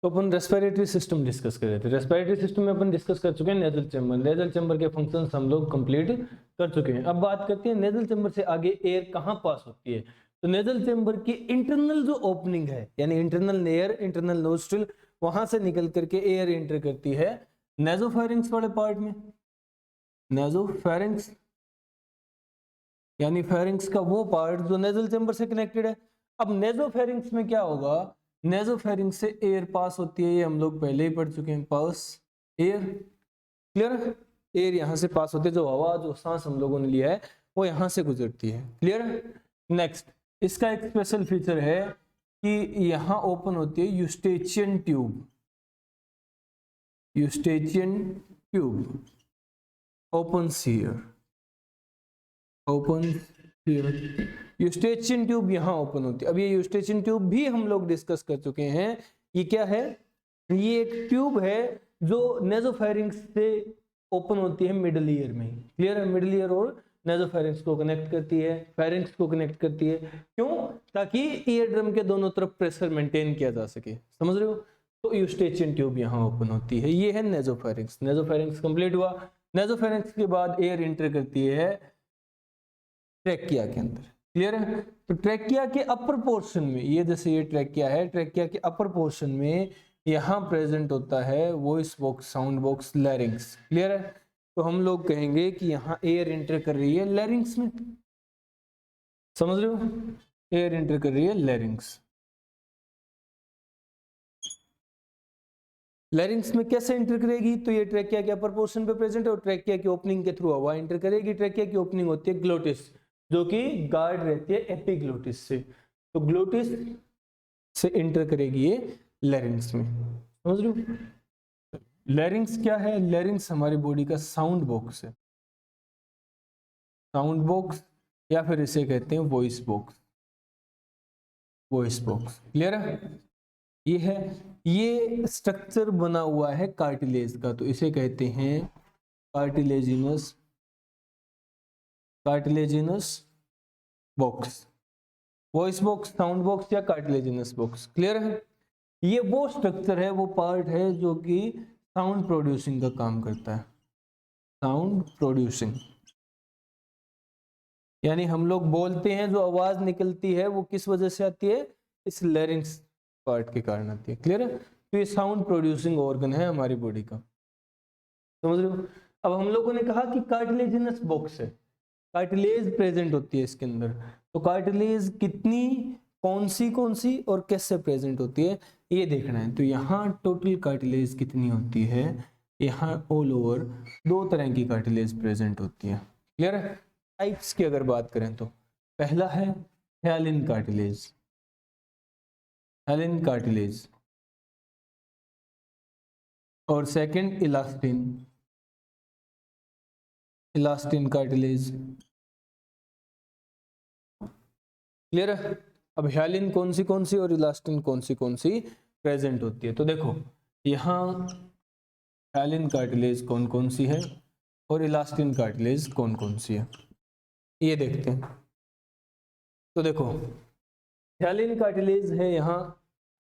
तो अपन respiratory system discuss कर रहे थे। रेस्पिरेटरी सिस्टम में अपन डिस्कस कर चुके हैं नेजल चैम्बर। नेजल चैम्बर के फंक्शंस हम लोग कंप्लीट कर चुके हैं। अब बात करते हैं नेजल चैम्बर से आगे एयर कहाँ पास होती है। तो नेजल चैम्बर की इंटरनल जो ओपनिंग है, यानी इंटरनल एयर, इंटरनल नोस्ट्रिल, वहां से निकल करके एयर एंटर करती है नेजोफेरिंक्स वाले पार्ट में। नेजोफेरिंक्स यानी फेरिंक्स का वो पार्ट जो नेजल चैम्बर से कनेक्टेड है। अब नेजोफेरिंक्स में क्या होगा, नेजोफेरिंक्स से एयर पास होती है, ये हम लोग पहले ही पढ़ चुके हैं। पास एयर, क्लियर है। एयर यहाँ से पास होती है, जो हवा, जो सांस हम लोगों ने लिया है वो यहाँ से गुजरती है, क्लियर है। नेक्स्ट, इसका एक स्पेशल फीचर है कि यहाँ ओपन होती है Eustachian tube. Eustachian tube opens here, opens here। Eustachian tube यहाँ ओपन होती है। अब ये यूस्टेचियन ट्यूब भी हम लोग डिस्कस कर चुके हैं। ये क्या है, ये एक ट्यूब है जो नेजोफेरिंक्स से ओपन होती है मिडल ईयर में, क्लियर है। मिडल ईयर और नेजोफेरिंक्स को कनेक्ट करती है, फेरिंक्स को कनेक्ट करती है। क्यों? ताकि ईयर ड्रम के दोनों तरफ प्रेशर मेंटेन किया जा सके, समझ रहे हो। तो यूस्टेचियन ट्यूब यहाँ ओपन होती है, ये है नेजोफेरिंक्स। नेजोफेरिंक्स कंप्लीट हुआ। नेजोफेरिंक्स के बाद एयर एंटर करती है ट्रैकिया के अंदर, क्लियर है। तो ट्रैकिया के अपर पोर्शन में, ये जैसे ये ट्रैकिया है, ट्रैकिया के अपर पोर्शन में यहाँ प्रेजेंट होता है voice box, sound box, लैरिंग्स, clear है। तो हम लोग कहेंगे कि यहाँ एयर एंटर कर रही है लैरिंग्स में, समझ रहे हो। एयर एंटर कर रही है लैरिंग्स। लैरिंग्स में कैसे एंटर करेगी, तो ये ट्रैकिया के अपर पोर्शन पे प्रेजेंट है और ट्रैकिया की ओपनिंग के थ्रू हवा एंटर करेगी। ट्रैकिया की ओपनिंग होती है ग्लोटिस, जो कि गार्ड रहती है एपिग्लोटिस से। तो ग्लोटिस से एंटर करेगी ये लैरिंग्स में, समझ रहे हो। लैरिंग्स क्या है, लैरिंग्स हमारी बॉडी का साउंड बॉक्स है। साउंड बॉक्स या फिर इसे कहते हैं voice box, voice box, clear है। ये है, ये स्ट्रक्चर बना हुआ है कार्टिलेज का, तो इसे कहते हैं cartilaginous, cartilaginous box, voice box, sound box या कार्टिलेजिनस बॉक्स, क्लियर है। ये वो स्ट्रक्चर है, वो पार्ट है जो कि साउंड प्रोड्यूसिंग का काम करता है। साउंड प्रोड्यूसिंग यानी हम लोग बोलते हैं, जो आवाज निकलती है वो किस वजह से आती है, इस लैरिंक्स पार्ट के कारण आती है, क्लियर है। तो ये साउंड प्रोड्यूसिंग ऑर्गन है हमारी बॉडी का, समझ रहे हो। अब हम लोगों ने कहा कि कार्टिलेजिनस बॉक्स है, कार्टिलेज प्रेजेंट होती है इसके अंदर। तो कार्टिलेज कितनी, कौन सी और कैसे प्रेजेंट होती है ये देखना है। तो यहाँ टोटल कार्टिलेज कितनी होती है, यहाँ ऑल ओवर 2 तरह की कार्टिलेज प्रेजेंट होती है, क्लियर है। टाइप्स की अगर बात करें तो पहला है हैलिन कार्टिलेज, हैलिन कार्टिलेज, और second elastin, elastin cartilage, clear है। अब हैलिन कौन सी और इलास्टिन कौन सी प्रेजेंट होती है। तो देखो यहाँ हैलिन कार्टिलेज कौन सी है और इलास्टिन कार्टिलेज कौन सी है, ये देखते हैं। तो देखो हैलिन कार्टिलेज है यहाँ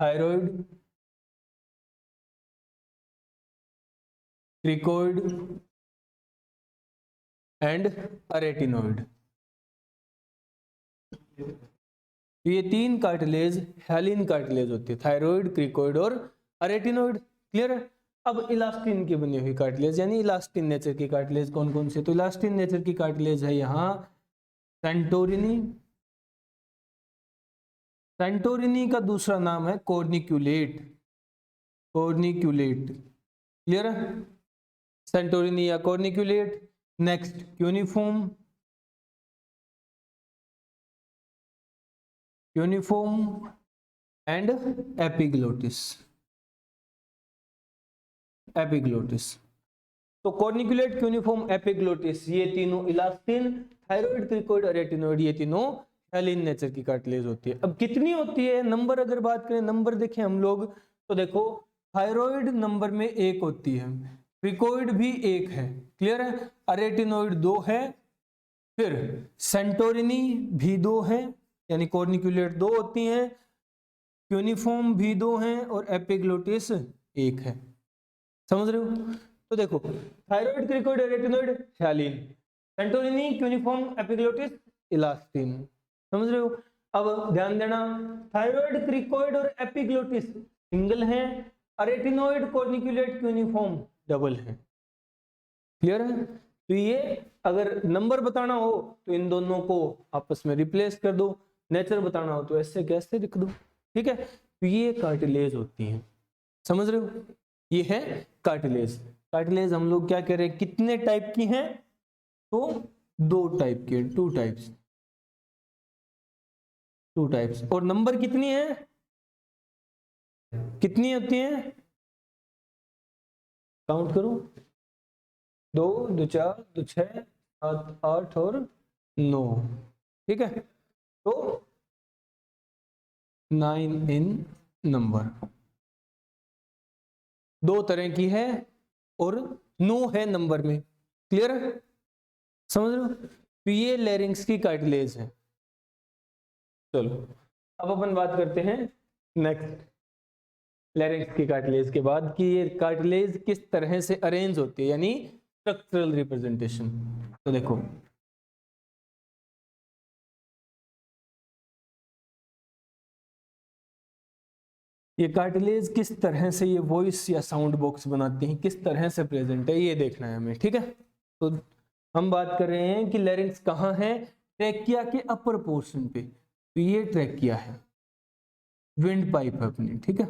थायराइड, क्रिकोइड एंड अरेटिनोइड। ये 3 कार्टिलेज हैलिन कार्टिलेज होती है, थायराइड, क्रिकोइड और अरेटिनोइड, क्लियर है। अब इलास्टिन की बनी हुई कार्टिलेज यानी इलास्टिन नेचर की कार्टिलेज कौन सी है। तो इलास्टिन नेचर की कार्टिलेज है यहाँ सेंटोरिनी, सेंटोरिनी का दूसरा नाम है कॉर्निक्यूलेट, कॉर्निक्यूलेट, क्लियर है। सेंटोरिनी या corniculate. Next cuneiform, uniform and epiglottis, epiglottis. तो कॉर्निकुलेट, क्यूनिफॉर्म, एपिग्लोटिस, ये तीनों इलास्टिन, थायराइड, क्रिकोइड, अरेटिनोइड, ये तीनों हैलिन नेचर की कार्टिलेज होती है। अब कितनी होती है, नंबर अगर बात करें, नंबर देखें हम लोग, तो देखो थायराइड नंबर में 1 होती है, क्रिकोइड भी 1 है, क्लियर है, अरेटिनोइड 2 है, फिर सेंटोरिनी भी 2 है, यानी कॉर्निकुलेट 2 होती हैं, क्यूनिफॉर्म भी 2 हैं और एपिग्लोटिस 1 है। समझ रहे हो? तो देखो thyroid, cricoid, retinoid, hyaline, Santorini, cuneiform, epiglottis, elastin. समझ रहे हो? अब ध्यान देना, थायराइड, क्रिकोइड और एपिग्लोटिस सिंगल हैं, रेटिनोइड, कॉर्निक्यूलेट, क्यूनिफॉर्म डबल है। क्लियर है? तो ये अगर नंबर बताना हो तो इन दोनों को आपस में रिप्लेस कर दो, नेचर बताना हो तो ऐसे कैसे लिख दो। ठीक है? तो ये कार्टिलेज होती हैं। समझ रहे हो? ये है कार्टिलेज। कार्टिलेज हम लोग क्या कह रहे हैं, कितने टाइप की हैं? तो 2 टाइप की, 2 टाइप्स, 2 टाइप्स। और नंबर कितनी है, कितनी होती हैं? काउंट करो, 2, 2, 4, 2, 6, 7, 8 और 9। ठीक है? तो 9 इन नंबर, 2 तरह की है और 9 है नंबर में। क्लियर है? समझ रहे हो? तो ये लैरिंक्स की कार्टिलेज है। चलो अब अपन बात करते हैं नेक्स्ट, लैरिंक्स की कार्टिलेज के बाद कि ये कार्टिलेज किस तरह से अरेंज होती है, यानी स्ट्रक्चरल रिप्रेजेंटेशन। तो देखो ये कार्टिलेज किस तरह से ये वॉइस या साउंड बॉक्स बनाती हैं, किस तरह से प्रेजेंट है, ये देखना है हमें। ठीक है? तो हम बात कर रहे हैं कि लैरिंक्स कहाँ है, ट्रैकिया के अपर पोर्शन पे। तो ये ट्रैकिया है, विंड पाइप है अपनी। ठीक है?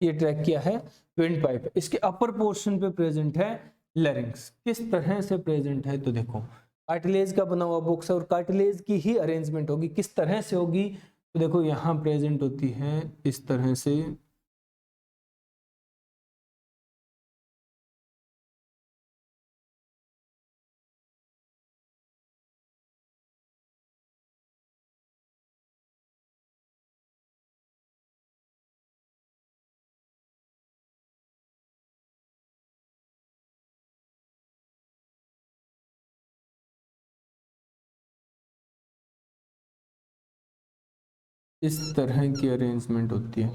ये ट्रैकिया है, विंड पाइप है, इसके अपर पोर्शन पे प्रेजेंट है लैरिंक्स। किस तरह से प्रेजेंट है, तो देखो कार्टिलेज का बना हुआ बॉक्स है और कार्टिलेज की ही अरेंजमेंट होगी। किस तरह से होगी, तो देखो यहाँ प्रेजेंट होती है इस तरह से, इस तरह की अरेंजमेंट होती है।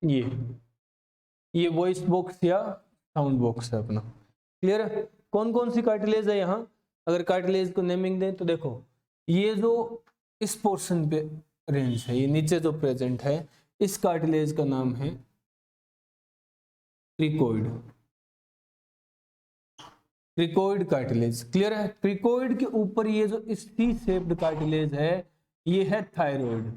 ये वॉइस बॉक्स या साउंड बॉक्स है अपना। क्लियर है? कौन कौन सी कार्टिलेज है यहाँ, अगर कार्टिलेज को नेमिंग दें तो देखो ये जो इस पोर्शन पे रेंज है, ये नीचे जो प्रेजेंट है, इस कार्टिलेज का नाम है क्रिकोइड, क्रिकोइड कार्टिलेज। क्लियर है? क्रिकोइड के ऊपर ये जो सी शेप्ड कार्टिलेज है, ये है थायराइड,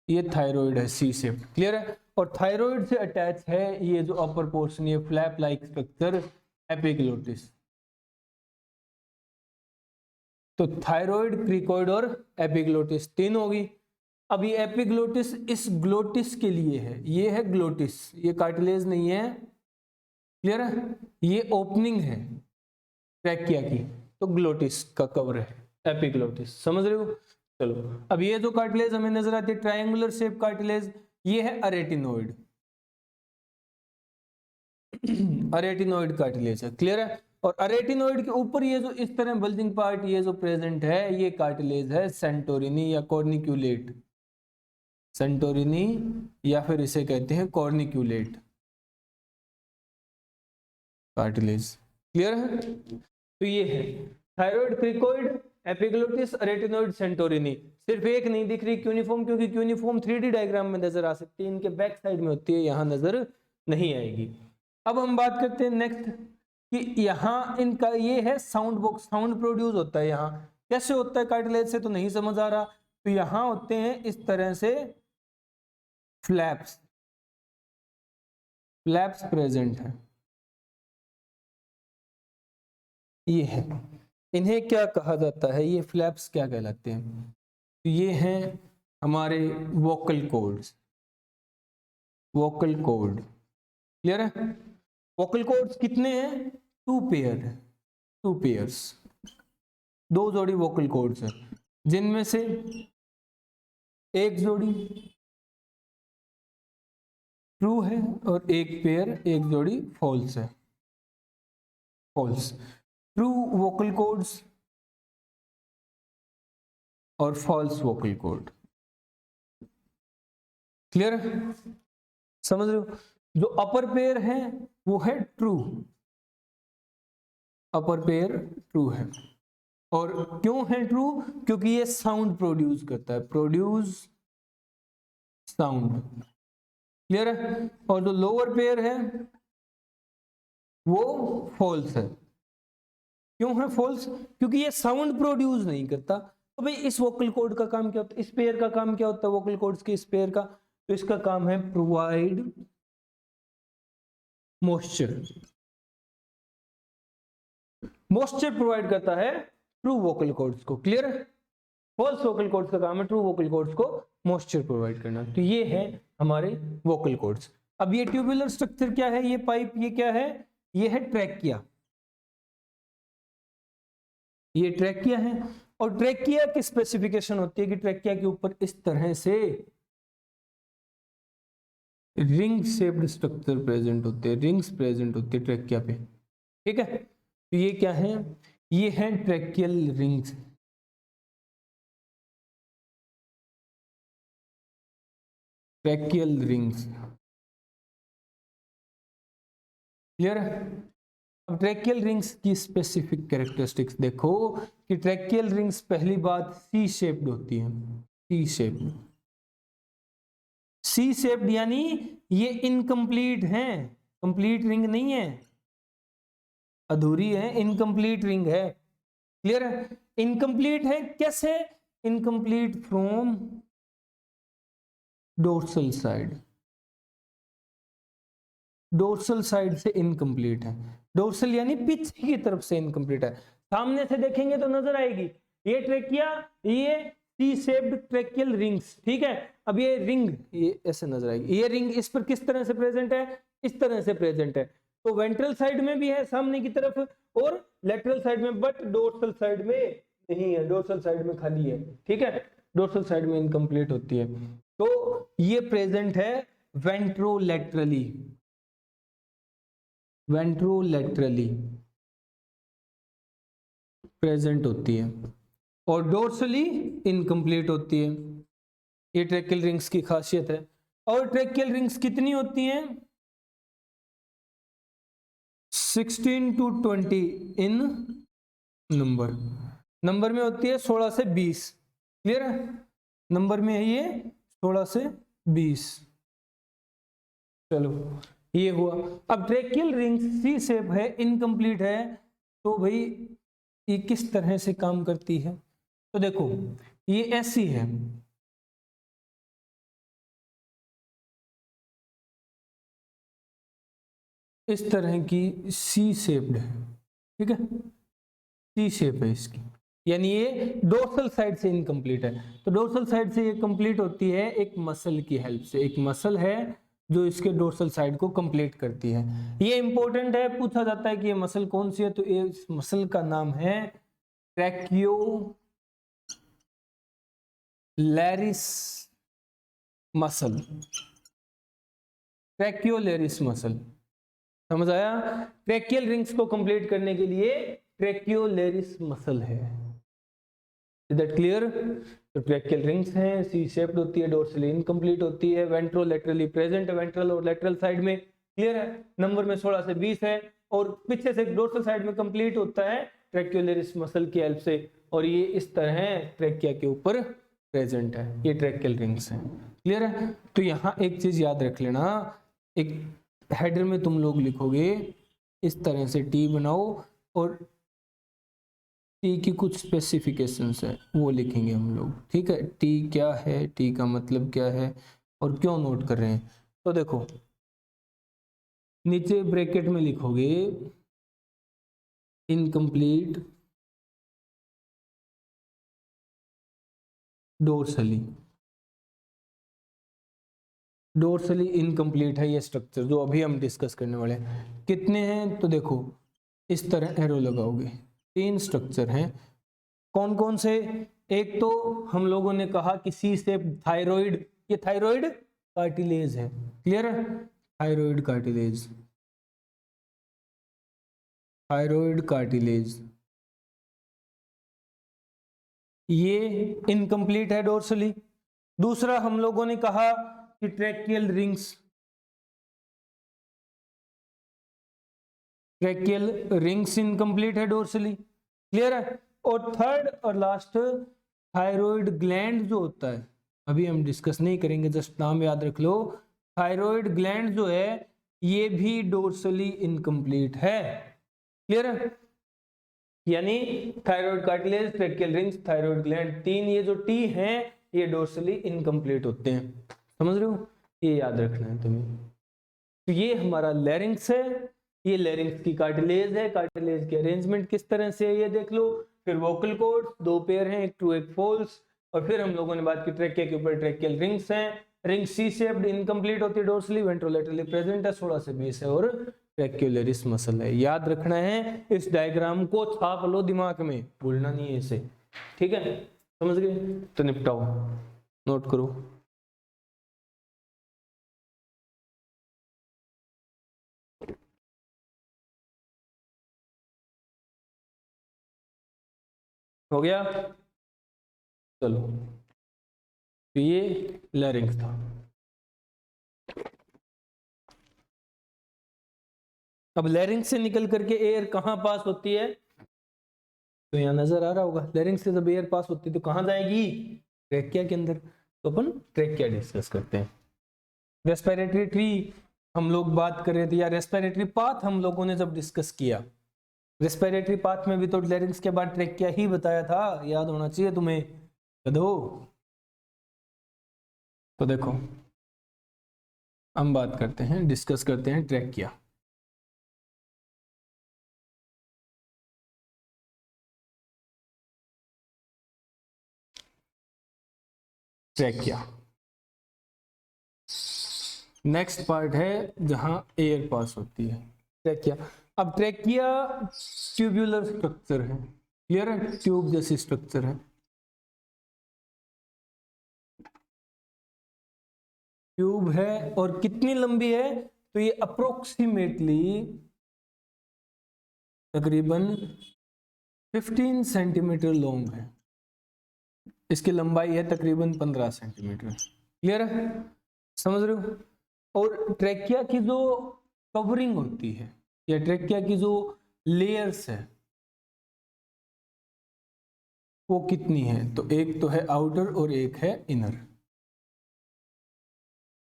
ये थायराइड है सी शेप। क्लियर है? और थायराइड से अटैच है ये जो अपर पोर्शन, ये फ्लैप लाइक स्ट्रक्चर एपिग्लोटिस। तो थायराइड, क्रिकोइड और एपिग्लोटिस 3 होगी। अब ये एपिग्लोटिस इस ग्लोटिस के लिए है, ये है ग्लोटिस, ये कार्टिलेज नहीं है। क्लियर है? ये ओपनिंग है ट्रैकिया की, तो ग्लोटिस का कवर है एपिग्लोटिस। समझ रहे हो? चलो अब ये जो कार्टिलेज हमें नजर आती है ट्रायंगुलर शेप कार्टिलेज, ये है अरेटिनोइड, अरेटिनोइड कार्टिलेज है। क्लियर है? और अरेटिनोइड के ऊपर ये जो इस तरह बल्जिंग पार्ट ये जो प्रेजेंट है, ये कार्टिलेज है सेंटोरिनी या कॉर्निक्यूलेट, सेंटोरिनी या फिर इसे कहते हैं कॉर्निक्यूलेट कार्टिलेज। क्लियर है? तो ये है thyroid, cricoid, epiglottis, retinoid, Santorini. सिर्फ एक नहीं दिख रही क्यूनिफॉर्म, क्योंकि क्यूनिफॉर्म 3D डायग्राम में नजर आ सकती है, इनके बैक साइड में होती है, यहां नजर नहीं आएगी। अब हम बात करते हैं नेक्स्ट कि यहाँ इनका ये है साउंड बॉक्स, साउंड प्रोड्यूस होता है यहाँ। कैसे होता है कार्टिलेज से तो नहीं समझ आ रहा, तो यहाँ होते हैं इस तरह से फ्लैप्स, फ्लैप्स प्रेजेंट है, ये है। इन्हें क्या कहा जाता है, ये फ्लैप्स क्या कहलाते हैं, तो ये हैं हमारे vocal cords, vocal cord. Clear है? वोकल कॉर्ड्स कितने हैं, 2 पेयर है, 2 पेयर्स, 2 जोड़ी वोकल कॉर्ड्स है। जिनमें से एक जोड़ी ट्रू है और एक पेयर, एक जोड़ी फॉल्स है। फॉल्स, ट्रू वोकल कॉर्ड्स और फॉल्स वोकल कॉर्ड। क्लियर है, समझ रहे हो? जो अपर पेयर है वो है ट्रू, अपर पेयर ट्रू है। और क्यों है ट्रू? क्योंकि ये साउंड प्रोड्यूस करता है, प्रोड्यूस साउंड। क्लियर है? और जो लोअर पेयर है वो फॉल्स है। क्यों है फॉल्स? क्योंकि ये साउंड प्रोड्यूस नहीं करता। तो भाई इस वोकल कॉर्ड का काम क्या होता है, इस पेयर का काम क्या होता है, वोकल कॉर्ड्स के इस पेयर का? तो इसका काम है प्रोवाइड मॉइस्चर। मॉइस्चर प्रोवाइड करता है ट्रू वोकल कॉर्ड्स को। क्लियर है? फॉल्स वोकल कॉर्ड्स का काम है ट्रू वोकल कॉर्ड्स को मॉइस्चर प्रोवाइड करना। तो ये है हमारे वोकल कॉर्ड्स। अब ये ट्यूबुलर स्ट्रक्चर क्या है, ये पाइप, ये क्या है? ये है ट्रैकिया। ये ट्रैकिया है। और ट्रैकिया की स्पेसिफिकेशन होती है कि ट्रैकिया के ऊपर इस तरह से रिंग शेप्ड स्ट्रक्चर प्रेजेंट होते हैं, रिंग्स प्रेजेंट होते हैं ट्रैकिया पे। ठीक है? तो ये क्या है? ये है tracheal rings. Tracheal rings. Clear है? अब ट्रैकियल रिंग्स की स्पेसिफिक कैरेक्टरिस्टिक्स देखो कि ट्रैकियल रिंग्स पहली बात सी शेप्ड होती है। सी शेप्ड, सी शेप्ड यानी ये इनकम्प्लीट है, कंप्लीट रिंग नहीं है, अधूरी है, इनकम्प्लीट रिंग है। क्लियर है? इनकम्प्लीट है कैसे? Incomplete from dorsal side, dorsal side से इनकम्प्लीट है। डोर्सल यानी पीछे की तरफ से इनकम्प्लीट है। सामने से देखेंगे तो नजर आएगी ये ट्रैकिया, ये सी शेप्ड ट्रैकियल रिंग्स। ठीक है? अब ये रिंग ये ऐसे नजर आएगी, ये रिंग इस पर किस तरह से प्रेजेंट है? इस तरह से प्रेजेंट है। तो वेंट्रल साइड में भी है सामने की तरफ और लेटरल साइड में, बट डोर्सल साइड में नहीं है, डोर्सल साइड में खाली है। ठीक है? डोर्सल साइड में इनकम्प्लीट होती है। तो ये प्रेजेंट है वेंट्रोलैटरली, वेंट्रोलैटरली प्रेजेंट होती है और डोर्सली इनकम्प्लीट होती है। ये ट्रैकियल रिंग्स की खासियत है। और ट्रैकियल रिंग्स कितनी होती हैं? 16 to 20 इन नंबर, नंबर में होती है 16 से 20। क्लियर है? नंबर में है ये 16 से 20। चलो ये हुआ। अब ट्रैकियल रिंग्स सी शेप है, इनकम्प्लीट है, तो भाई ये किस तरह से काम करती है? तो देखो ये ऐसी है, इस तरह की सी शेप्ड है। ठीक है? सी शेप है इसकी, यानी ये डोर्सल साइड से इनकम्प्लीट है। तो डोर्सल साइड से ये कंप्लीट होती है एक मसल की हेल्प से। एक मसल है जो इसके डोर्सल साइड को कंप्लीट करती है। ये इंपॉर्टेंट है, पूछा जाता है कि ये मसल कौन सी है, तो ये इस मसल का नाम है ट्रैकियोलैरिस मसल। ट्रैकियोलैरिस मसल, समझ आया? ट्रैकियल रिंग्स को कंप्लीट करने के लिए ट्रैकियोलैरिस मसल है। Is that clear? तो ट्रैकियल रिंग्स हैं, सी शेप्ड होती है, डोर्सली इनकम्प्लीट होती है, वेंट्रोलैटरली प्रेजेंट है, वेंट्रल और लेटरल साइड में। क्लियर है? नंबर में 16 से 20 है और पीछे से डोर्सल साइड में कंप्लीट होता है ट्रैकियोलैरिस मसल की हेल्प से। और ये इस तरह ट्रैकिया के ऊपर प्रेजेंट है। ये ट्रैकियल रिंग्स हैं। क्लियर है? तो यहाँ एक चीज याद रख लेना, एक हेडर में तुम लोग लिखोगे इस तरह से टी बनाओ और टी की कुछ स्पेसिफिकेशंस है वो लिखेंगे हम लोग। ठीक है? टी क्या है, टी का मतलब क्या है और क्यों नोट कर रहे हैं। तो देखो नीचे ब्रैकेट में लिखोगे इनकम्प्लीट डोर्सली, डोर्सली इनकम्प्लीट है ये स्ट्रक्चर जो अभी हम डिस्कस करने वाले हैं। कितने हैं? तो देखो इस तरह एरो लगाओगे, 3 स्ट्रक्चर हैं। कौन कौन से? एक तो हम लोगों ने कहा कि सी शेप थायराइड, ये थायराइड कार्टिलेज है, क्लियर है? थायराइड कार्टिलेज, थायराइड कार्टिलेज ये इनकम्प्लीट है डोर्सली। दूसरा हम लोगों ने कहा कि tracheal rings, tracheal rings incomplete है डोर्सली, क्लियर है? और थर्ड और लास्ट थायराइड ग्लैंड जो होता है, अभी हम डिस्कस नहीं करेंगे, जस्ट नाम याद रख लो। थायराइड ग्लैंड जो है ये भी डोर्सली इनकम्प्लीट है, क्लियर है? यानी thyroid cartilage, tracheal rings, thyroid gland, तीन ये जो टी हैं ये डोर्सली इनकम्प्लीट होते हैं, समझ रहे हो? ये याद रखना है तुम्हें। तो ये हमारा लैरिंक्स है, ये लैरिंक्स की कार्टिलेज है, कार्टिलेज की अरेंजमेंट किस तरह से है ये देख लो। फिर वोकल कॉर्ड्स, दो पेयर हैं, एक ट्रू एक फॉल्स। और फिर हम लोगों ने बात की ट्रैकिया के ऊपर, ट्रैकियल रिंग्स हैं, रिंग सी शेप्ड इनकम्प्लीट होती है डोर्सली, वेंट्रोलेटरली प्रेजेंट है, 16 से 20 है, और ट्रैक्युलरिस मसल है। याद रखना है, इस डायग्राम को छाप लो दिमाग में, भूलना नहीं है इसे, ठीक है? समझ गए? तो निपटाओ, नोट करो। हो गया? चलो, तो ये लैरिंक्स था। अब लैरिंक्स से निकल करके एयर कहां पास होती है? तो यहां नजर आ रहा होगा, लैरिंक्स से जब एयर पास होती है तो कहां जाएगी? ट्रैकिया के अंदर। तो अपन ट्रैकिया डिस्कस करते हैं। रेस्पिरेटरी ट्री हम लोग बात कर रहे थे, या रेस्पिरेटरी पाथ हम लोगों ने जब डिस्कस किया, रेस्पिरेटरी पाथ में भी तो लैरिंक्स के बाद ट्रैकिया ही बताया था, याद होना चाहिए तुम्हें गधो। तो देखो हम बात करते हैं, डिस्कस करते हैं ट्रैकिया। ट्रैकिया नेक्स्ट पार्ट है जहां एयर पास होती है, ट्रैकिया। अब ट्रैकिया ट्यूब्यूलर स्ट्रक्चर है, क्लियर है? ट्यूब जैसी स्ट्रक्चर है, ट्यूब है। और कितनी लंबी है? तो ये अप्रोक्सीमेटली तकरीबन 15 सेंटीमीटर लॉन्ग है, इसकी लंबाई है तकरीबन 15 सेंटीमीटर, क्लियर है? समझ रहे हो? और ट्रैकिया की जो कवरिंग होती है, या ट्रैकिया की जो लेयर्स है वो कितनी है? तो एक तो है आउटर और एक है इनर,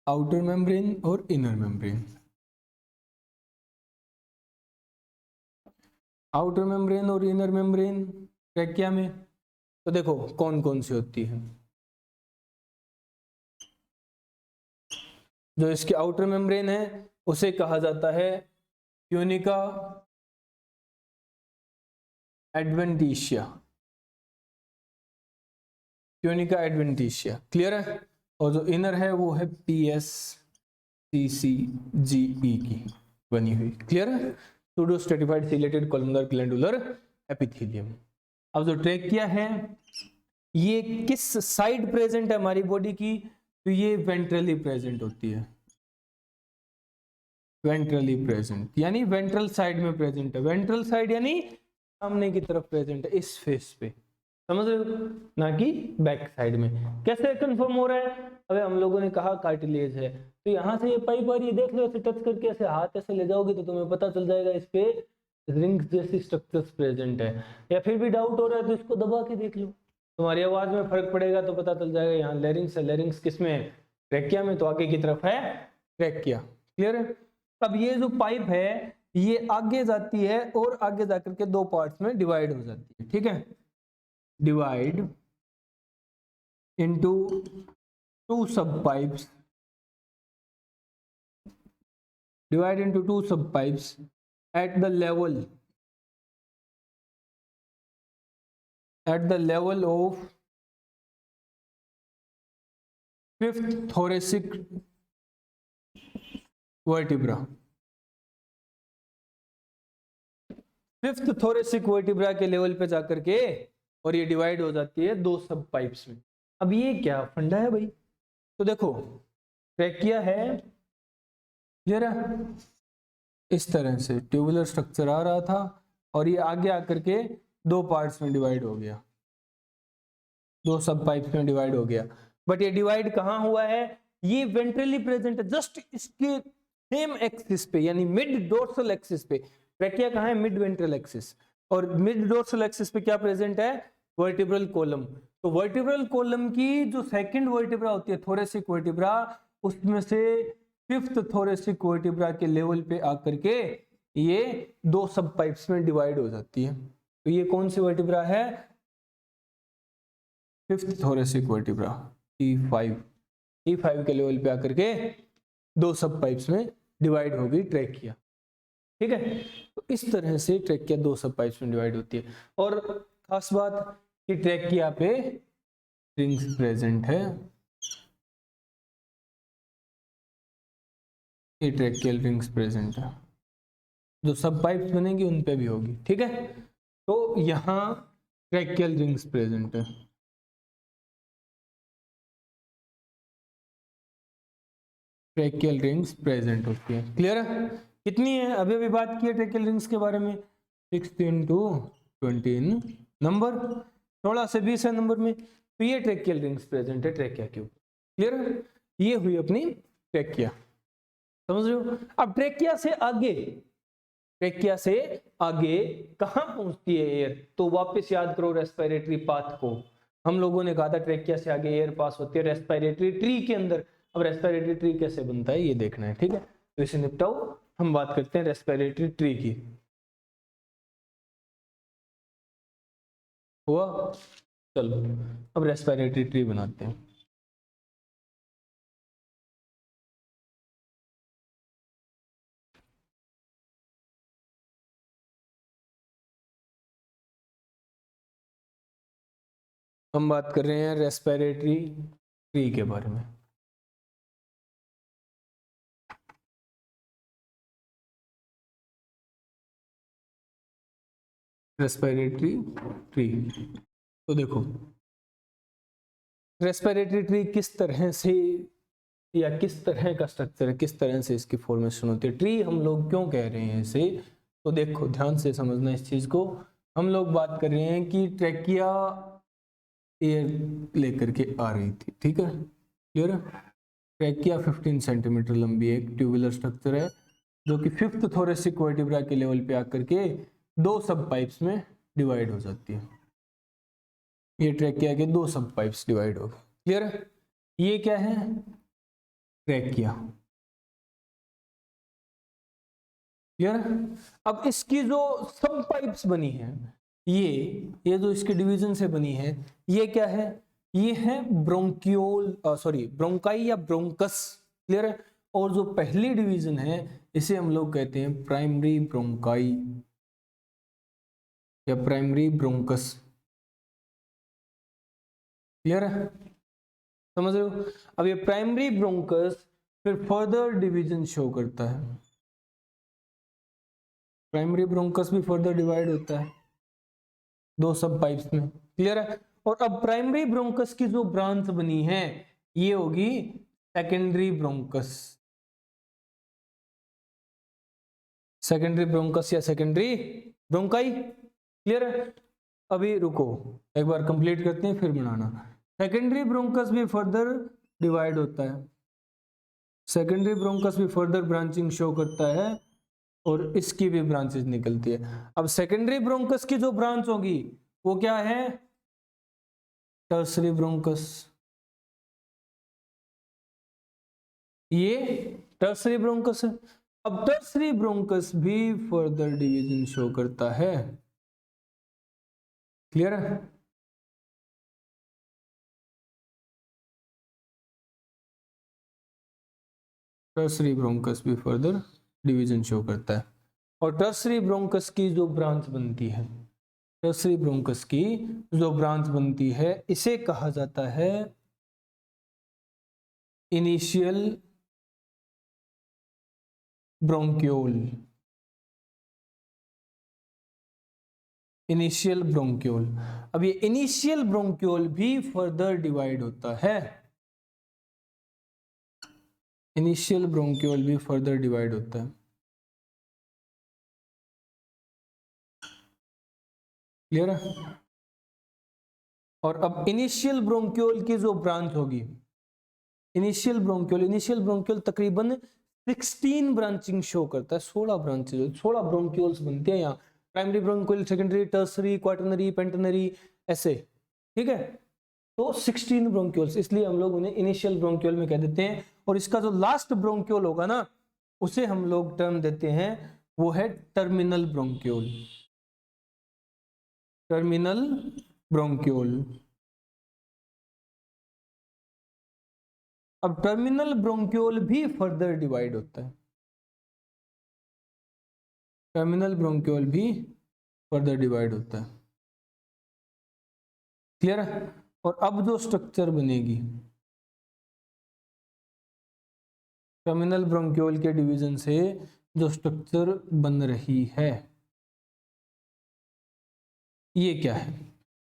आउटर मेम्ब्रेन और इनर मेम्ब्रेन। आउटर मेम्ब्रेन और इनर मेम्ब्रेन ट्रैकिया में, तो देखो कौन कौन सी होती है। जो इसके आउटर मेम्ब्रेन है उसे कहा जाता है tunica adventitia, tunica adventitia, clear है? और जो इनर है वो है PSCCGE की बनी हुई, क्लियर है? Pseudo stratified chelated columnar glandular epithelium. अब जो ट्रैकिया है ये किस साइड प्रेजेंट है हमारी बॉडी की? तो ये वेंट्रली प्रेजेंट होती है, वेंट्रली प्रेजेंट यानी वेंट्रल साइड में प्रेजेंट है। वेंट्रल साइड यानी सामने की तरफ प्रेजेंट है, इस फेस पे, समझ रहे हो? ना कि बैक साइड में। कैसे कंफर्म हो रहा है? अबे हम लोगों ने कहा कार्टिलेज है, तो यहाँ से ये पाइप आ रही है, देख लो, ऐसे टच करके ऐसे हाथ ऐसे ले जाओगे तो तुम्हें पता चल जाएगा इस पे रिंग्स जैसी स्ट्रक्चर्स प्रेजेंट है। या फिर भी डाउट हो रहा है तो इसको दबा के देख लो, तुम्हारी आवाज में फर्क पड़ेगा तो पता चल जाएगा यहाँ लैरिंग्स है। लैरिंग्स किसमें है? ट्रैकिया में, तो आगे की तरफ है ट्रैकिया, क्लियर है? अब ये जो पाइप है ये आगे जाती है और आगे जाकर के दो पार्ट्स में डिवाइड हो जाती है, ठीक है? डिवाइड इनटू टू सब pipes, divide into two sub pipes at the level of fifth thoracic vertebra, fifth thoracic vertebra के लेवल पे जाकर के और ये डिवाइड हो जाती है दो सब पाइप्स में। अब ये क्या फंडा है भाई, तो देखो ट्रैकिया है, क्लियर है, इस तरह से ट्यूबुलर स्ट्रक्चर आ रहा था और ये आगे आकर के दो पार्ट्स में डिवाइड हो गया, दो सब पाइप्स में डिवाइड हो गया। बट ये डिवाइड कहाँ हुआ है, ये वेंट्रली प्रेजेंट है जस्ट इसके सेम एक्सिस पे, यानी मिड डोर्सल एक्सिस पे। ट्रैकिया कहाँ है, मिड वेंट्रल एक्सिस, और मिड डोर्सल एक्सिस पे क्या प्रेजेंट है, वर्टिब्रल कॉलम। तो वर्टिब्रल कॉलम की जो सेकंड वर्टिब्रा होती है थोरेसिक वर्टिब्रा, उसमें से फिफ्थ थोरेसिक वर्टिब्रा के लेवल पे आकर के ये दो सब पाइप्स में डिवाइड हो जाती है। तो ये कौन सी वर्टिब्रा है, fifth thoracic vertebra T5, T5 के लेवल पे आकर के दो सब पाइप्स में डिवाइड हो गई ट्रैकिया। ठीक है, तो इस तरह से ट्रैकिया दो सब पाइप्स में डिवाइड होती है। और खास बात कि ट्रैकिया पे रिंग्स प्रेजेंट है, ये ट्रैकियल रिंग्स प्रेजेंट है, जो सब पाइप्स बनेंगी उन पे भी होगी। ठीक है, तो यहां ट्रैकियल रिंग्स प्रेजेंट है। ट्रैकियल रिंग्स प्रेजेंट होती है, क्लियर है। कितनी है, अभी अभी बात की है ट्रैकियल रिंग्स के बारे में, 16 to 20 इन नंबर, 16 से 20 है नंबर में। तो ये ट्रैकियल रिंग्स प्रेजेंट है ट्रैकिया के ऊपर, क्लियर है। ये हुई अपनी ट्रैकिया, समझ रहे हो। अब ट्रैकिया से आगे, ट्रैकिया से आगे कहां पहुंचती है एयर, तो वापस याद करो रेस्पिरेटरी पाथ को। हम लोगों ने कहा था ट्रैकिया से आगे एयर पास होती है रेस्पिरेटरी ट्री के अंदर। अब रेस्पिरेटरी ट्री कैसे बनता है ये देखना है, ठीक है। तो इसे निपटाओ, हम बात करते हैं रेस्पिरेटरी ट्री की। हुआ, चलो अब रेस्पिरेटरी ट्री बनाते हैं। हम बात कर रहे हैं रेस्पिरेटरी ट्री के बारे में। रेस्पिरेटरी ट्री, तो देखो रेस्पिरेटरी ट्री किस तरह से या किस तरह का स्ट्रक्चर है, किस तरह से इसकी फॉर्मेशन होती है। ट्री हम लोग क्यों कह रहे हैं इसे, तो देखो ध्यान से समझना इस चीज को। हम लोग बात कर रहे हैं कि ट्रैकिया एयर लेकर के आ रही थी, ठीक है, क्लियर है। ट्रैकिया 15 सेंटीमीटर लंबी एक ट्यूबुलर स्ट्रक्चर है जो कि फिफ्थ थोरेसिक वर्टिब्रा के लेवल पे आकर के दो सब पाइप्स में डिवाइड हो जाती है। ये ट्रैकिया के दो सब पाइप्स डिवाइड हो गए, क्लियर है। ये क्या है, ट्रैकिया, क्लियर है। अब इसकी जो सब पाइप्स बनी है, ये जो इसके डिवीजन से बनी है, ये क्या है, ये है ब्रोंकियोल, सॉरी ब्रोंकाई या ब्रोंकस, क्लियर है। और जो पहली डिवीजन है इसे हम लोग कहते हैं प्राइमरी ब्रोंकाई या प्राइमरी ब्रोंकस, क्लियर है, समझ रहे हो। अब ये प्राइमरी ब्रोंकस फिर फर्दर डिवीजन शो करता है, प्राइमरी ब्रोंकस भी फर्दर डिवाइड होता है दो सब पाइप्स में, क्लियर है। और अब प्राइमरी ब्रोंकस की जो ब्रांच बनी है ये होगी सेकेंडरी ब्रोंकस, सेकेंडरी ब्रोंकस या सेकेंडरी ब्रोंकाई, क्लियर है। अभी रुको, एक बार कंप्लीट करते हैं फिर बनाना। सेकेंडरी ब्रोंकस भी फर्दर डिवाइड होता है, सेकेंडरी ब्रोंकस भी फर्दर ब्रांचिंग शो करता है और इसकी भी ब्रांचेस निकलती है। अब सेकेंडरी ब्रोंकस की जो ब्रांच होगी वो क्या है, टर्सरी ब्रोंकस, ये टर्सरी ब्रोंकस है। अब टर्सरी ब्रोंकस भी फर्दर डिवीजन शो करता है, क्लियर है। टर्सरी ब्रोंकस भी फर्दर डिवीजन शो करता है। और टर्सरी ब्रोंकस की जो ब्रांच बनती है, टर्सरी ब्रोंकस की जो ब्रांच बनती है इसे कहा जाता है इनिशियल ब्रोंक्यूल, इनिशियल ब्रोंक्यूल। अब ये इनिशियल ब्रोंक्यूल भी फर्दर डिवाइड होता है, इनिशियल ब्रोंक्यूल भी फर्दर डिवाइड होता है। क्लियर है? और अब इनिशियल ब्रोंक्यूल की जो ब्रांच होगी, इनिशियल ब्रोंक्यूल तकरीबन 16 ब्रांचिंग शो करता है, 16 ब्रांचेज, 16 ब्रोंक्यूल्स बनते हैं यहाँ। Primary bronchiole, secondary, tertiary, quaternary, पेंटनरी, ऐसे, ठीक है। तो 16 ब्रोंक्यूल्स, इसलिए हम लोग उन्हें इनिशियल ब्रोंक्यूल में कह देते हैं। और इसका जो लास्ट ब्रोंक्यूल होगा ना, उसे हम लोग टर्म देते हैं, वो है टर्मिनल ब्रोंक्यूल, टर्मिनल ब्रोंक्यूल। अब टर्मिनल ब्रोंक्यूल भी फर्दर डिवाइड होता है, टर्मिनल ब्रोंक्यूल भी फर्दर डिवाइड होता है। क्लियर है? और अब जो स्ट्रक्चर बनेगी टर्मिनल ब्रोंक्यूल के डिवीजन से, जो स्ट्रक्चर बन रही है, ये क्या है?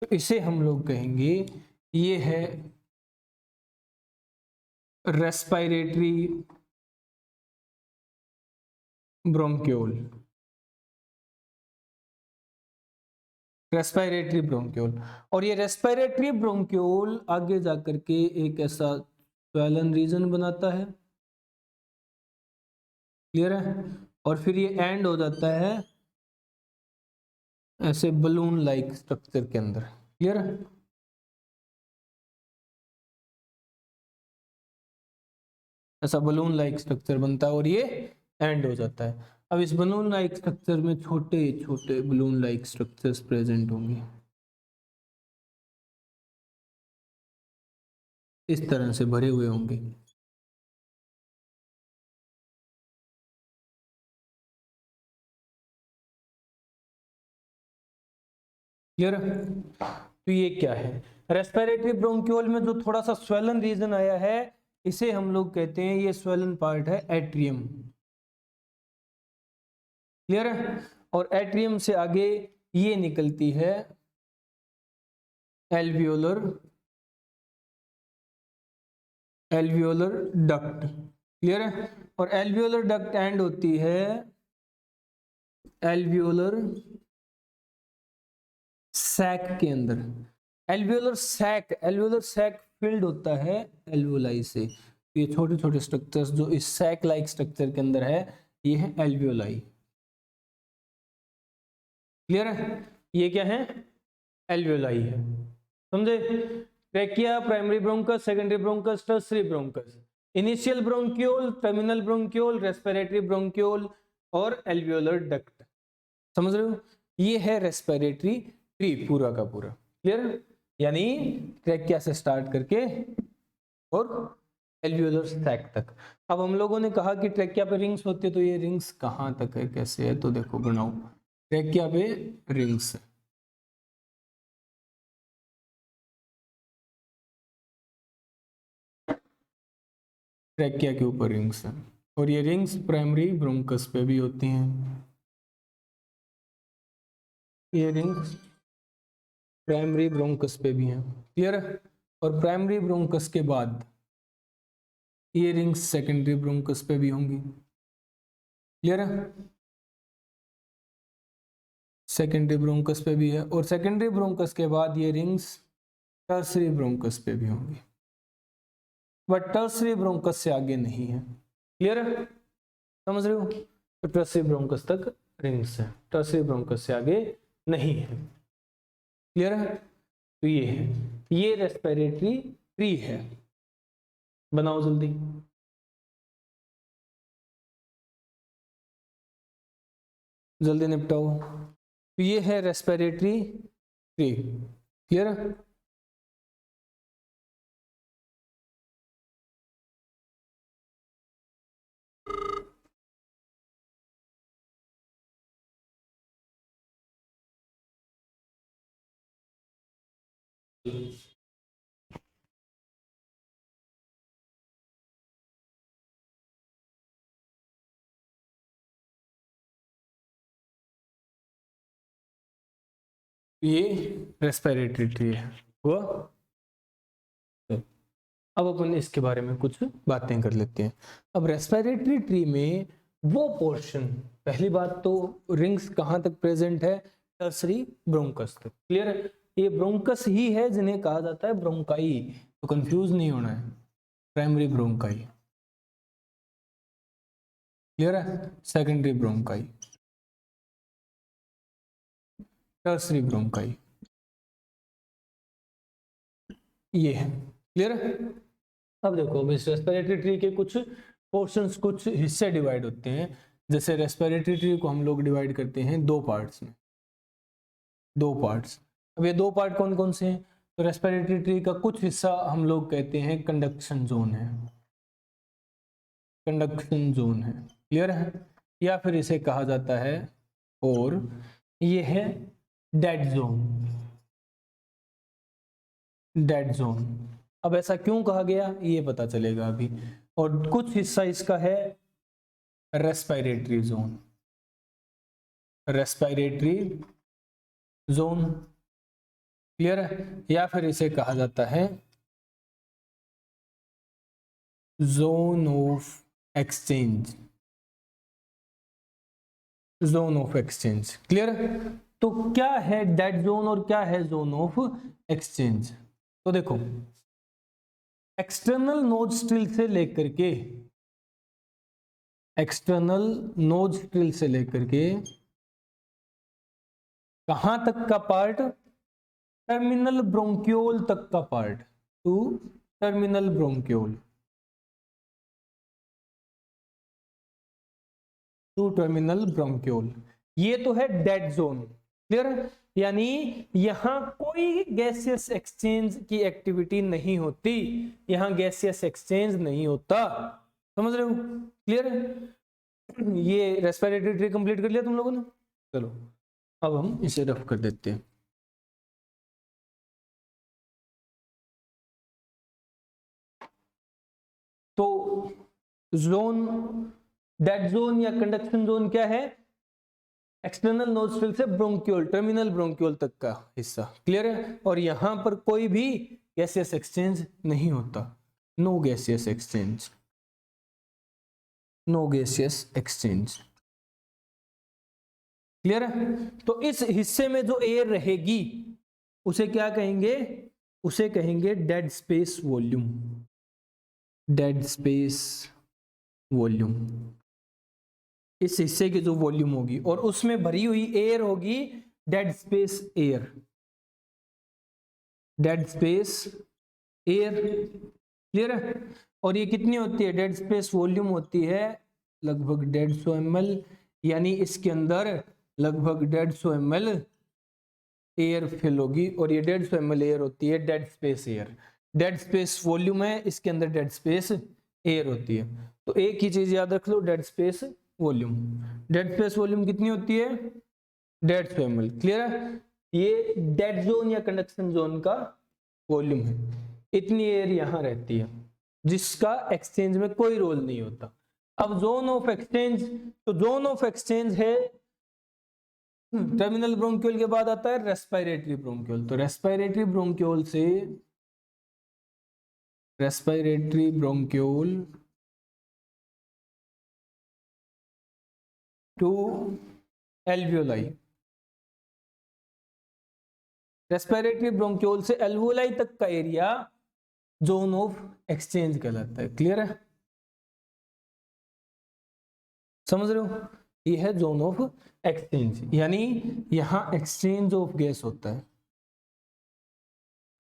तो इसे हम लोग कहेंगे, ये है रेस्पिरेटरी ब्रोंक्यूल, रेस्पिरेटरी ब्रोंक्यूल। और ये रेस्पिरेटरी ब्रोंक्यूल आगे जाकर के एक ऐसा स्वैलन रीजन बनाता है। क्लियर है? और फिर ये एंड हो जाता है ऐसे बलून लाइक स्ट्रक्चर के अंदर। क्लियर है? ऐसा बलून लाइक स्ट्रक्चर बनता है और ये एंड हो जाता है। अब इस बलून लाइक स्ट्रक्चर में छोटे छोटे बलून लाइक स्ट्रक्चर्स प्रेजेंट होंगे, इस तरह से भरे हुए होंगे। क्लियर है? तो ये क्या है? रेस्पिरेटरी ब्रोंक्यूल में जो थोड़ा सा स्वेलन रीजन आया है, इसे हम लोग कहते हैं, ये स्वेलन पार्ट है एट्रियम। क्लियर है? और एट्रियम से आगे ये निकलती है एल्वियोलर, एल्वियोलर डक्ट। क्लियर है? और एल्वियोलर डक्ट एंड होती है एल्वियोलर सैक के अंदर। एल्वियोलर सैक फिल्ड होता है एल्वियोलाई से। ये छोटे छोटे स्ट्रक्चर्स जो इस सैक लाइक स्ट्रक्चर के अंदर है, ये है एल्वियोलाई। क्लियर है? ये क्या है? एल्वियोलाई है। समझे? Trachea, primary bronchus, secondary bronchus, tertiary bronchus, initial bronchiole, terminal bronchiole, respiratory bronchiole और एल्वियोलर डक्ट। समझ रहे हो? ये है रेस्पिरेटरी ट्री पूरा का पूरा। क्लियर? यानी ट्रेकिया से स्टार्ट करके और एल्वियोलर सैक तक। अब हम लोगों ने कहा कि ट्रेकिया पे रिंग्स होते, तो ये रिंग्स कहां तक है, कैसे है? तो देखो बनाओ, ट्रेकिया पे रिंग्स है, ट्रेकिया के ऊपर रिंग्स है, और ये रिंग्स प्राइमरी ब्रोंकस पे भी होती हैं। ये रिंग्स प्राइमरी ब्रोंकस पे भी हैं। क्लियर है? और प्राइमरी ब्रोंकस के बाद ये रिंग्स सेकेंडरी ब्रोंकस पे भी होंगी। क्लियर है? सेकेंडरी ब्रोंकस पे भी है, और सेकेंडरी ब्रोंकस के बाद ये रिंग्स टर्सरी ब्रोंकस पे भी होंगी, बट टर्सरी ब्रोंकस से आगे नहीं है। क्लियर है? समझ रहे हो? तो टर्सरी ब्रोंकस तक रिंग्स है, टर्सरी ब्रोंकस से आगे नहीं है। क्लियर है? तो ये है, ये रेस्पिरेटरी ट्री है। बनाओ जल्दी। जल्दी निपटाओ। तो ये है रेस्पिरेटरी ट्री। क्लियर है? ये रेस्पिरेटरी ट्री है हुआ। अब अपन इसके बारे में कुछ बातें कर लेते हैं। अब रेस्पिरेटरी ट्री में वो पोर्शन, पहली बात तो रिंग्स कहाँ तक प्रेजेंट है, टर्सरी ब्रोंकस तक। क्लियर है, ये ब्रोंकस ही है जिन्हें कहा जाता है ब्रोंकाई, तो कंफ्यूज नहीं होना है, प्राइमरी ब्रोंकाई। क्लियर है, सेकेंडरी ब्रोंकाई, टर्सरी ब्रोंकाई, ये है। क्लियर है। अब देखो इस रेस्पिरेटरी ट्री के कुछ पोर्शंस, कुछ हिस्से डिवाइड होते हैं। जैसे रेस्पिरेटरी ट्री को हम लोग डिवाइड करते हैं दो पार्ट्स में, दो पार्ट्स। अब ये दो पार्ट कौन कौन से हैं, तो रेस्पिरेटरी ट्री का कुछ हिस्सा हम लोग कहते हैं कंडक्शन जोन है, कंडक्शन जोन है। क्लियर है, या फिर इसे कहा जाता है, और ये है डेड जोन, डेड जोन। अब ऐसा क्यों कहा गया ये पता चलेगा अभी। और कुछ हिस्सा इसका है respiratory zone, respiratory zone. Clear है, या फिर इसे कहा जाता है zone of exchange, zone of exchange. Clear है, तो क्या है डेड जोन और क्या है जोन ऑफ एक्सचेंज। तो देखो एक्सटर्नल नोजस्ट्रिल से लेकर के, एक्सटर्नल नोजस्ट्रिल से लेकर के कहां तक का पार्ट, टर्मिनल ब्रोंक्यूल तक का पार्ट, to terminal bronchiole, to terminal bronchiole, ये तो है डेड जोन। क्लियर है, यानी यहां कोई गैसियस एक्सचेंज की एक्टिविटी नहीं होती, यहां गैसियस एक्सचेंज नहीं होता। समझ रहे हो। क्लियर है, ये रेस्पिरेटरी ट्री कंप्लीट कर लिया तुम लोगों ने। चलो अब हम इसे रफ कर देते हैं। तो जोन, डेड जोन या कंडक्शन जोन क्या है, एक्सटर्नल नोस्ट्रिल से ब्रोंक्यूल, टर्मिनल ब्रोंक्यूल तक का हिस्सा। क्लियर है, और यहां पर कोई भी गैसियस एक्सचेंज नहीं होता, no gaseous exchange, no gaseous exchange. Clear है, तो इस हिस्से में जो एयर रहेगी उसे क्या कहेंगे, उसे कहेंगे dead space volume, dead space volume. इस हिस्से की जो वॉल्यूम होगी और उसमें भरी हुई एयर होगी dead space air, dead space air. Clear है, और ये कितनी होती है, डेड स्पेस वॉल्यूम होती है लगभग 150 ml, यानी इसके अंदर लगभग 150 ml एयर फिल होगी, और ये 150 ml एयर होती है dead space air. Dead space volume है, इसके अंदर डेड स्पेस एयर होती है। तो एक ही चीज याद रख लो, dead space volume. Dead space volume कितनी होती है, 150 ml। क्लियर है, ये डेड जोन या कंडक्शन जोन का वॉल्यूम है, इतनी एयर यहां रहती है जिसका एक्सचेंज में कोई रोल नहीं होता। अब जोन ऑफ एक्सचेंज, तो जोन ऑफ एक्सचेंज है टर्मिनल ब्रोंक्यूल के बाद आता है रेस्पिरेटरी ब्रोंक्यूल। तो रेस्पिरेटरी ब्रोंक्यूल से, respiratory bronchiole to alveoli, respiratory bronchiole से एल्वियोलाई तक का एरिया जोन ऑफ एक्सचेंज कहलाता है। क्लियर है, समझ रहे हो, ये है जोन ऑफ एक्सचेंज, यानी यहां एक्सचेंज ऑफ गैस होता है,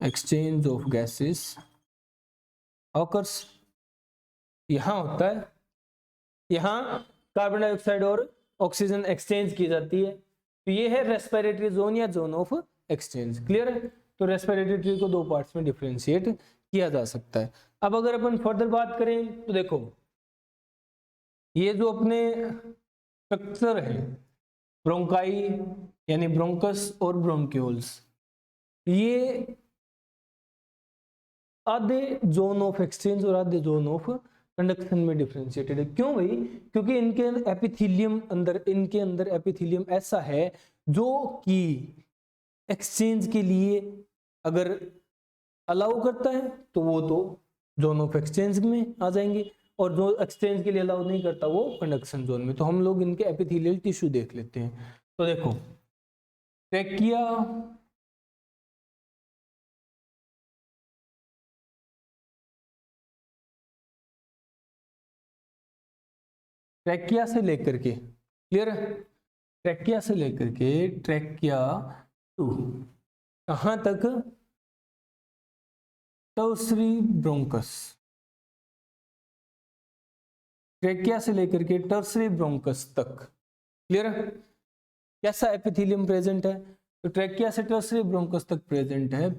एक्सचेंज ऑफ गैसेस ऑकर्स यहां होता है, यहां कार्बन डाइऑक्साइड और ऑक्सीजन एक्सचेंज की जाती है। तो ये है रेस्पिरेटरी जोन या जोन ऑफ एक्सचेंज। क्लियर है, तो रेस्पिरेटरी ट्री को दो पार्ट्स में डिफरेंशिएट किया जा सकता है। अब अगर अपन फर्दर बात करें तो देखो ये जो अपने स्ट्रक्चर है, ब्रोंकाई यानी ब्रोंकस और ब्रोंक्यूल्स, ये आधे जोन ऑफ एक्सचेंज और आधे जोन ऑफ कंडक्शन में डिफरेंशिएटेड है। क्यों भाई, क्योंकि इनके एपिथेलियम अंदर, इनके अंदर एपिथेलियम ऐसा है जो कि एक्सचेंज के लिए अगर अलाउ करता है तो वो तो जोन ऑफ एक्सचेंज में आ जाएंगे, और जो एक्सचेंज के लिए अलाउ नहीं करता वो कंडक्शन जोन में। तो हम लोग इनके एपिथेलियल टिश्यू देख लेते हैं। तो देखो ट्रैकिया, ट्रैकिया से लेकर के, क्लियर है, ट्रैकिया से लेकर के ट्रैकिया टू कहां तक, टर्सरी ब्रोंकस, ट्रैकिया से लेकर के टर्सरी ब्रोंकस तक, क्लियर है। कैसा एपिथेलियम प्रेजेंट है, तो ट्रैकिया से टर्सरी ब्रोंकस तक प्रेजेंट है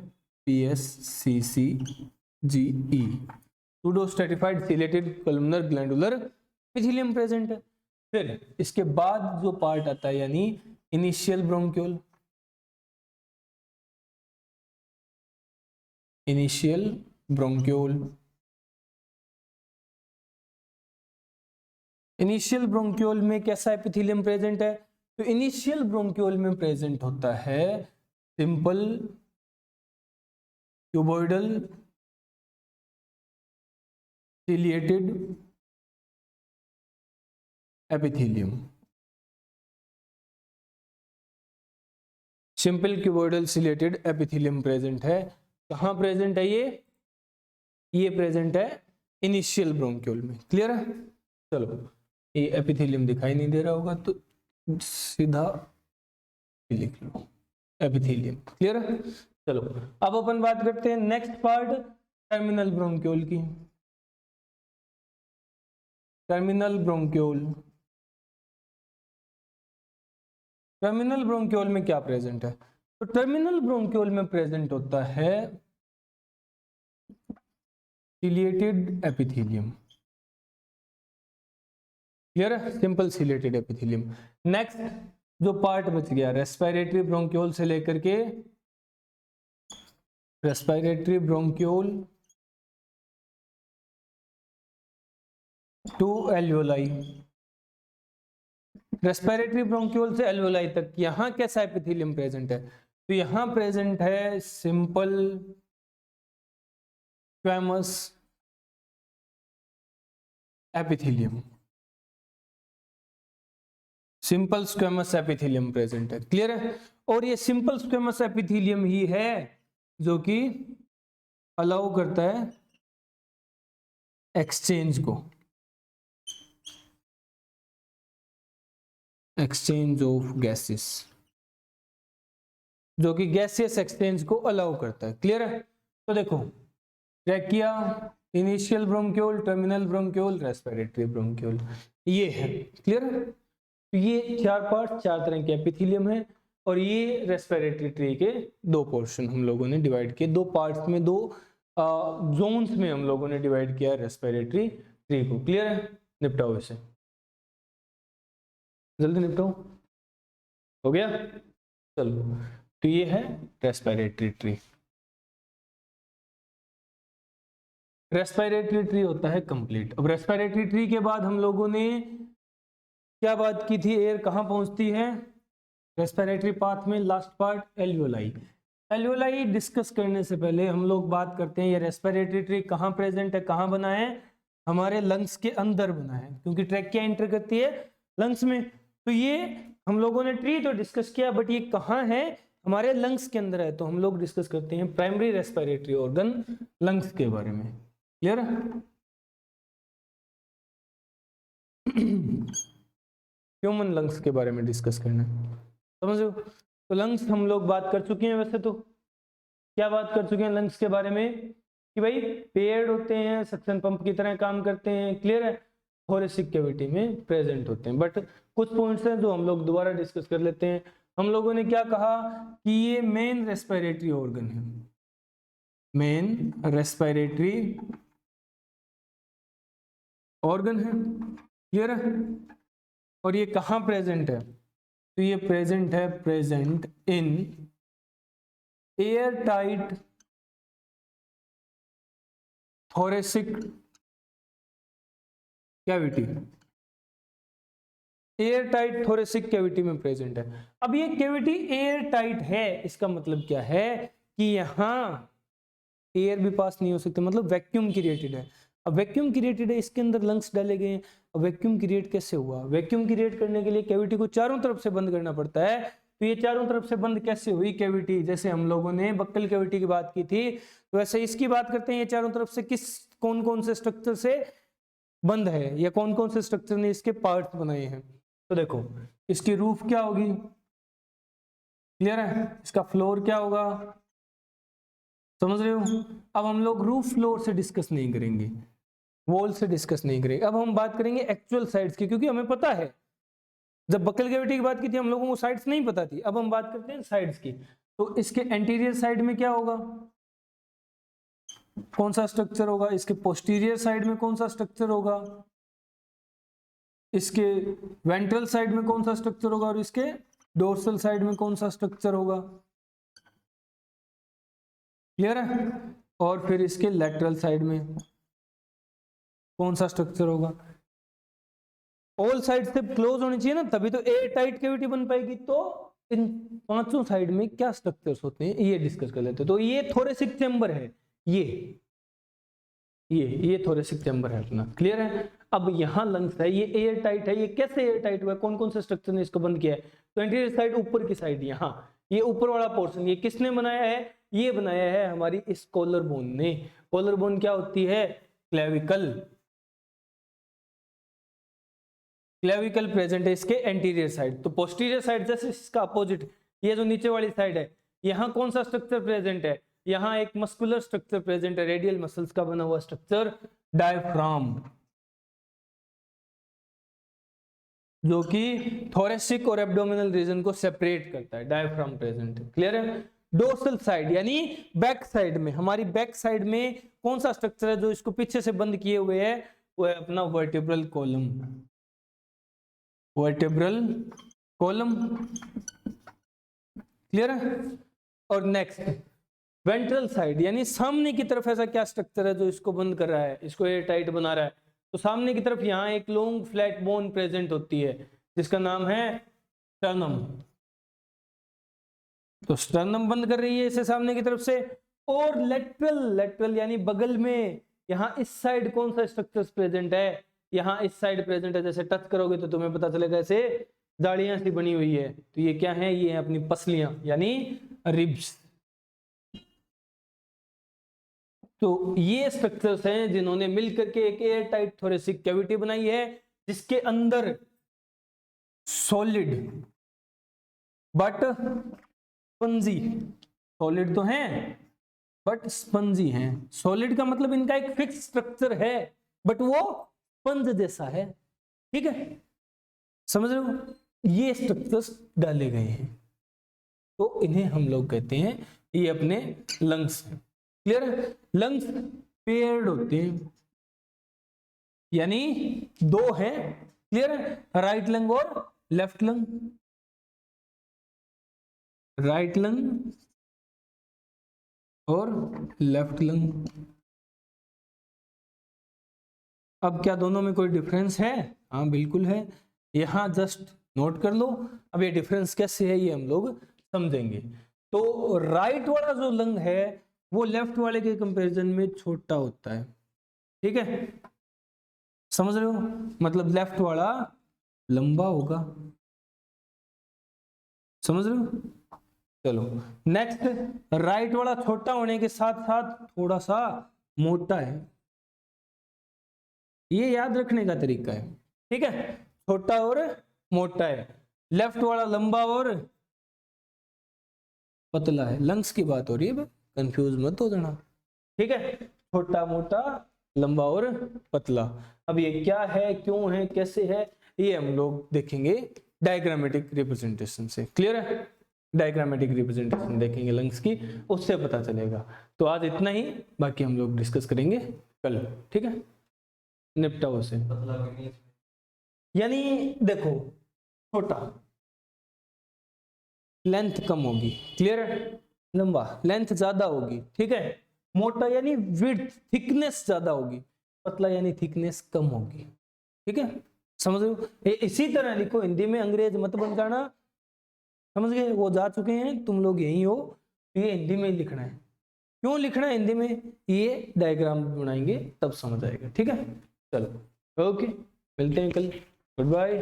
PSCCGE, pseudo stratified chelated columnar glandular epithelium present है। फिर इसके बाद जो पार्ट आता है यानी initial bronchiole, initial bronchiole, initial bronchiole में कैसा एपिथेलियम प्रेजेंट है, तो इनिशियल ब्रोंक्यूल में प्रेजेंट होता है simple cuboidal ciliated epithelium, simple cuboidal chelated epithelium present है। कहां प्रेजेंट है ये प्रेजेंट है इनिशियल ब्रोंक्यूल में, क्लियर है। चलो ये एपिथेलियम दिखाई नहीं दे रहा होगा तो सीधा लिख लो एपिथेलियम, क्लियर है। चलो अब अपन बात करते हैं नेक्स्ट पार्ट टर्मिनल ब्रोंक्यूल की। टर्मिनल ब्रोंक्यूल, टर्मिनल ब्रोंक्यूल में क्या प्रेजेंट है, तो टर्मिनल ब्रोंक्यूल में प्रेजेंट होता है सिलिएटेड एपिथेलियम, क्लियर है, सिंपल सिलेटेड एपिथेलियम। नेक्स्ट जो पार्ट बच गया रेस्पिरेटरी ब्रोंक्यूल से लेकर के, respiratory bronchiole to alveoli, respiratory bronchiole से एल्वियोलाई तक यहां कैसा एपिथेलियम प्रेजेंट है, तो यहां प्रेजेंट है simple squamous epithelium, simple squamous epithelium present है, क्लियर है। और ये सिंपल स्क्वैमस एपिथेलियम ही है जो कि अलाउ करता है एक्सचेंज को, एक्सचेंज ऑफ गैसेस, जो कि गैसियस एक्सचेंज को अलाउ करता है, क्लियर है। तो देखो trachea, initial bronchiole, terminal bronchiole, respiratory bronchiole, ये है, क्लियर है। तो ये चार पार्ट, चार तरह के एपिथेलियम है, और ये रेस्पिरेटरी ट्री के दो पोर्शन हम लोगों ने डिवाइड किए, दो पार्ट्स में, दो जोन्स में हम लोगों ने डिवाइड किया रेस्पिरेटरी ट्री को, क्लियर है। निपटाओ इसे, जल्दी निपटाओ, हो गया। चलो तो ये है रेस्पिरेटरी ट्री। रेस्पिरेटरी ट्री होता है कंप्लीट। अब रेस्पिरेटरी ट्री के बाद हम लोगों ने क्या बात की थी, एयर कहां पहुंचती है रेस्पिरेटरी पाथ में, last part alveoli. Alveoli discuss करने से पहले हम लोग बात करते हैं ये रेस्पिरेटरी ट्री कहां प्रेजेंट है, कहां बना है, हमारे लंग्स के अंदर बना है, क्योंकि ट्रैकिया एंटर करती है लंग्स में। तो ये हम लोगों ने ट्री तो डिस्कस किया, बट ये कहां है, हमारे लंग्स के अंदर है। तो हम लोग डिस्कस करते हैं प्राइमरी रेस्पिरेटरी ऑर्गन लंग्स के बारे में, क्लियर है। ह्यूमन लंग्स के बारे में डिस्कस करना है, समझ लो। तो लंग्स हम लोग बात कर चुके हैं, वैसे तो क्या बात कर चुके हैं लंग्स के बारे में, कि भाई पेड़ होते हैं, सक्शन पंप की तरह काम करते हैं, क्लियर है, थोरेसिक कैविटी में प्रेजेंट होते हैं। बट कुछ पॉइंट्स हैं जो हम लोग दोबारा डिस्कस कर लेते हैं। हम लोगों ने क्या कहा कि ये मेन रेस्पिरेटरी ऑर्गन है, मेन रेस्पिरेटरी ऑर्गन है, क्लियर है। और ये कहाँ प्रेजेंट है, तो ये प्रेजेंट है, present in air tight thoracic cavity, air tight thoracic cavity में प्रेजेंट है। अब ये कैविटी एयर टाइट है, इसका मतलब क्या है कि यहाँ एयर भी पास नहीं हो सकते, मतलब वैक्यूम क्रिएटेड है। अब वैक्यूम क्रिएटेड है, इसके अंदर लंग्स डाले गए हैं। अब वैक्यूम क्रिएट कैसे हुआ? वैक्यूम क्रिएट करने के लिए कैविटी को चारों तरफ से बंद करना पड़ता है। तो ये चारों तरफ से बंद कैसे हुई कैविटी? जैसे हम लोगों ने बक्कल कैविटी की बात की थी, तो वैसे इसकी बात करते हैं। ये चारों तरफ से कौन कौन से स्ट्रक्चर से बंद है, या कौन कौन से स्ट्रक्चर ने इसके पार्ट्स बनाए हैं? तो देखो, इसकी रूफ क्या होगी, क्लियर है? इसका फ्लोर क्या होगा, समझ रहे हो? अब हम लोग रूफ फ्लोर से डिस्कस नहीं करेंगे, वॉल से डिस्कस नहीं करेंगे। अब हम बात करेंगे एक्चुअल साइड्स की, क्योंकि हमें पता है जब बक्कल कैविटी की बात की थी हम लोगों को साइड्स नहीं पता थी। अब हम बात करते हैं साइड्स की। तो इसके एंटीरियर साइड में क्या होगा, कौन सा स्ट्रक्चर होगा? इसके पोस्टीरियर साइड में कौन सा स्ट्रक्चर होगा? इसके वेंट्रल साइड में कौन सा स्ट्रक्चर होगा? और इसके डोर्सल साइड में कौन सा स्ट्रक्चर होगा? क्लियर है? और फिर इसके लेटरल साइड में कौन सा स्ट्रक्चर होगा? ऑल साइड से क्लोज होनी चाहिए ना, तभी तो एयर टाइट कैविटी बन पाएगी। तो इन पांचों साइड में क्या स्ट्रक्चर्स होते हैं ये डिस्कस कर लेते हैं। तो ये थोरेसिक चेंबर है, ये थोरेसिक चेंबर है अपना, क्लियर है? अब यहाँ लंग्स है, ये एयर टाइट है। ये कैसे एयर टाइट हुआ है, कौन कौन से स्ट्रक्चर ने इसको बंद किया है? तो एंटीरियर साइड, ऊपर की साइड, यहाँ ये ऊपर वाला पोर्शन, ये किसने बनाया है? ये बनाया है हमारी इस कॉलर बोन ने। कॉलर बोन क्या होती है? क्लेविकल। क्लेविकल प्रेजेंट है इसके एंटीरियर साइड। तो पोस्टीरियर साइड जैसे इसका अपोजिट, ये जो नीचे वाली साइड है, यहाँ कौन सा स्ट्रक्चर प्रेजेंट है? यहाँ एक मस्कुलर स्ट्रक्चर प्रेजेंट है, रेडियल मसल्स का बना हुआ स्ट्रक्चर, डायफ्राम, जो कि थोरेसिक और एब्डोमिनल रीजन को सेपरेट करता है। डायफ्राम प्रेजेंट है, क्लियर है? डोर्सल साइड यानी बैक साइड में, हमारी बैक साइड में कौन सा स्ट्रक्चर है जो इसको पीछे से बंद किए हुए है? वो है अपना vertebral column. Vertebral column, clear है? और नेक्स्ट वेंट्रल साइड यानी सामने की तरफ ऐसा क्या स्ट्रक्चर है जो इसको बंद कर रहा है, इसको एयर टाइट बना रहा है? तो सामने की तरफ यहाँ एक लॉन्ग फ्लैट बोन प्रेजेंट होती है जिसका नाम है स्टर्नम। तो स्टर्नम बंद कर रही है इसे सामने की तरफ से। और लेटरल यानी बगल में, यहाँ इस साइड कौन सा स्ट्रक्चर प्रेजेंट है? यहाँ इस साइड प्रेजेंट है। जैसे टच करोगे तो तुम्हें पता चलेगा ऐसे जालियां सी बनी हुई है। तो ये क्या है? ये है अपनी पसलियां यानी रिब्स। तो ये स्ट्रक्चर्स हैं जिन्होंने मिलकर के एक एयर टाइट थोरेसिक कैविटी बनाई है, जिसके अंदर सॉलिड बट स्पंजी, सॉलिड तो हैं बट स्पंजी हैं। सॉलिड का मतलब इनका एक फिक्स स्ट्रक्चर है बट वो स्पंज जैसा है, ठीक है? समझ रहे हो? ये स्ट्रक्चर्स डाले गए हैं, तो इन्हें हम लोग कहते हैं ये अपने लंग्स हैं, क्लियर है? लंग्स पेयर्ड होते हैं यानी दो हैं, क्लियर है? राइट लंग और लेफ्ट लंग, राइट लंग और लेफ्ट लंग। अब क्या दोनों में कोई डिफरेंस है? हाँ बिल्कुल है, यहां जस्ट नोट कर लो। अब ये डिफरेंस कैसे है ये हम लोग समझेंगे। तो राइट वाला जो लंग है वो लेफ्ट वाले के कंपैरिजन में छोटा होता है, ठीक है? समझ रहे हो? मतलब लेफ्ट वाला लंबा होगा, समझ रहे हो? चलो नेक्स्ट, राइट वाला छोटा होने के साथ साथ थोड़ा सा मोटा है। ये याद रखने का तरीका है, ठीक है? छोटा और मोटा है। लेफ्ट वाला लंबा और पतला है। लंग्स की बात हो रही है, कंफ्यूज मत हो जाना, ठीक है? छोटा मोटा लंबा और पतला। अब ये क्या है, क्यों है, कैसे है, ये हम लोग देखेंगे डायग्रामेटिक रिप्रेजेंटेशन से, क्लियर है? डायग्रामेटिक रिप्रेजेंटेशन देखेंगे लंग्स की, उससे पता चलेगा। तो आज इतना ही, बाकी हम लोग डिस्कस करेंगे कल, ठीक है? निपटाओ से। यानी देखो, छोटा लेंथ कम होगी, क्लियर है? लंबा लेंथ ज्यादा होगी, ठीक है? मोटा यानी विड्थ थिकनेस ज्यादा होगी, पतला यानी थिकनेस कम होगी, ठीक है? समझ रहे हो? इसी तरह लिखो हिंदी में, अंग्रेज मत बन जाना, समझ गए? वो जा चुके हैं, तुम लोग यही हो, ये हिंदी में लिखना है। क्यों लिखना है हिंदी में? ये डायग्राम बनाएंगे तब समझ आएगा, ठीक है? चलो ओके, मिलते हैं कल, गुड बाय।